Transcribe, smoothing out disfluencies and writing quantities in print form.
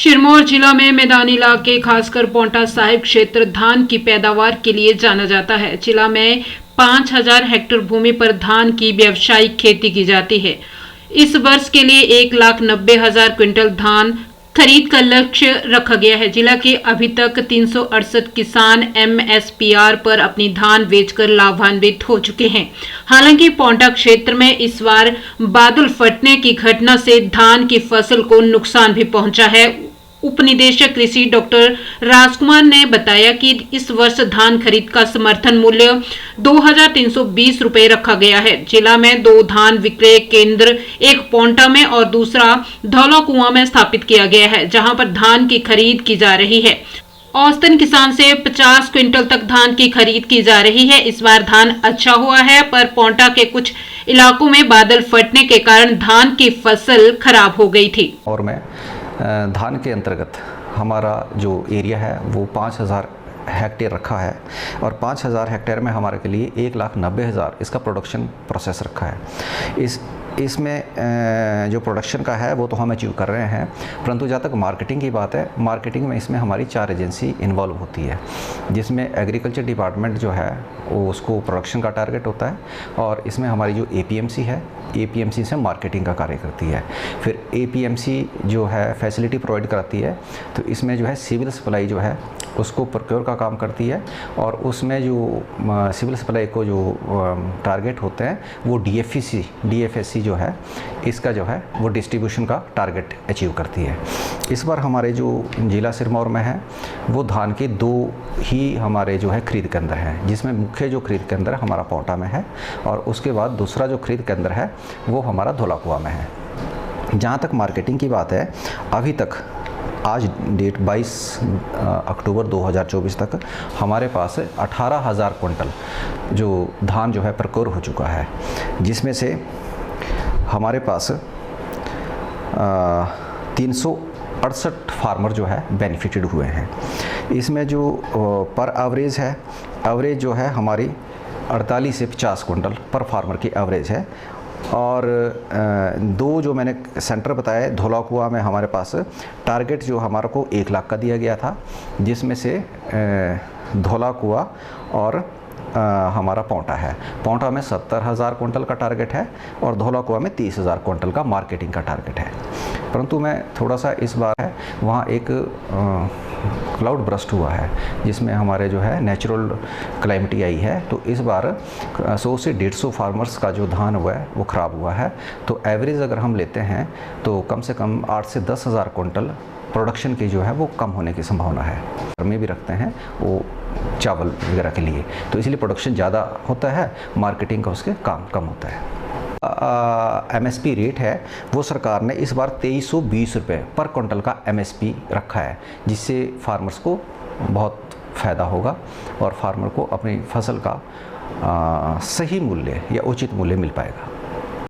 सिरमौर जिला में मैदानी इलाके खासकर पांवटा साहिब क्षेत्र धान की पैदावार के लिए जाना जाता है। जिला में 5000 हेक्टेयर भूमि पर धान की व्यावसायिक खेती की जाती है। इस वर्ष के लिए 1,90,000 क्विंटल धान खरीद का लक्ष्य रखा गया है। जिला के अभी तक 368 किसान MSPR पर अपनी धान बेचकर लाभान्वित हो चुके हैं। हालांकि पांवटा क्षेत्र में इस बार बादल फटने की घटना से धान की फसल को नुकसान भी पहुंचा है। उप निदेशक कृषि डॉक्टर राजकुमार ने बताया कि इस वर्ष धान खरीद का समर्थन मूल्य 2,320 रुपए रखा गया है। जिला में 2 धान विक्रय केंद्र, एक पांवटा में और दूसरा धौलाकुआं में स्थापित किया गया है, जहां पर धान की खरीद की जा रही है। औसतन किसान से 50 क्विंटल तक धान की खरीद की जा रही है। इस बार धान अच्छा हुआ है, पर पांवटा के कुछ इलाकों में बादल फटने के कारण धान की फसल खराब हो गई थी। और मैं धान के अंतर्गत हमारा जो एरिया है वो 5000 हेक्टेयर रखा है और 5000 हेक्टेयर में हमारे के लिए 1,90,000 इसका प्रोडक्शन प्रोसेस रखा है। इसमें जो प्रोडक्शन का है वो तो हम अचीव कर रहे हैं, परंतु जहाँ तक मार्केटिंग की बात है, मार्केटिंग में इसमें हमारी 4 एजेंसी इन्वॉल्व होती है, जिसमें एग्रीकल्चर डिपार्टमेंट जो है वो उसको प्रोडक्शन का टारगेट होता है और इसमें हमारी जो APMC है, APMC से मार्केटिंग का कार्य करती है। फिर APMC जो है फैसिलिटी प्रोवाइड कराती है, तो इसमें जो है सिविल सप्लाई जो है उसको प्रोक्योर का काम करती है और उसमें जो सिविल सप्लाई को जो टारगेट होते हैं वो DFSC जो है इसका जो है वो डिस्ट्रीब्यूशन का टारगेट अचीव करती है। इस बार हमारे जो जिला सिरमौर में है वो धान के 2 ही हमारे जो है खरीद केंद्र हैं, जिसमें मुख्य जो खरीद केंद्र हमारा पांवटा में है और उसके बाद दूसरा जो खरीद केंद्र है वो हमारा धौलाकुआं में है। जहाँ तक मार्केटिंग की बात है, अभी तक आज डेट 22 अक्टूबर 2024 तक हमारे पास 18,000 कुंटल जो धान जो है प्रक्योर हो चुका है, जिसमें से हमारे पास 368 फार्मर जो है बेनिफिटेड हुए हैं। इसमें जो पर एवरेज है, एवरेज जो है हमारी 48 से 50 कुंटल पर फार्मर की एवरेज है। और 2 जो मैंने सेंटर बताया, धौलाकुआं में हमारे पास टारगेट जो हमारे को 1 लाख का दिया गया था, जिसमें से धौलाकुआं और हमारा पांवटा है। पांवटा में 70,000 कुंटल का टारगेट है और धौलाकुआं में 30,000 कुंटल का मार्केटिंग का टारगेट है। परंतु मैं थोड़ा सा इस बार है वहाँ एक क्लाउड ब्रस्ट हुआ है, जिसमें हमारे जो है नेचुरल क्लाइमेटी आई है, तो इस बार 100 से 150 फार्मर्स का जो धान हुआ है वो ख़राब हुआ है। तो एवरेज अगर हम लेते हैं तो कम से कम 8 से 10,000 कुंटल प्रोडक्शन की जो है वो कम होने की संभावना है। घर में भी रखते हैं वो चावल वगैरह के लिए, तो इसलिए प्रोडक्शन ज़्यादा होता है, मार्केटिंग का उसके काम कम होता है। MSP रेट है वो सरकार ने इस बार 2320 रुपये पर क्विंटल का MSP रखा है, जिससे फार्मर्स को बहुत फ़ायदा होगा और फार्मर को अपनी फसल का सही मूल्य या उचित मूल्य मिल पाएगा।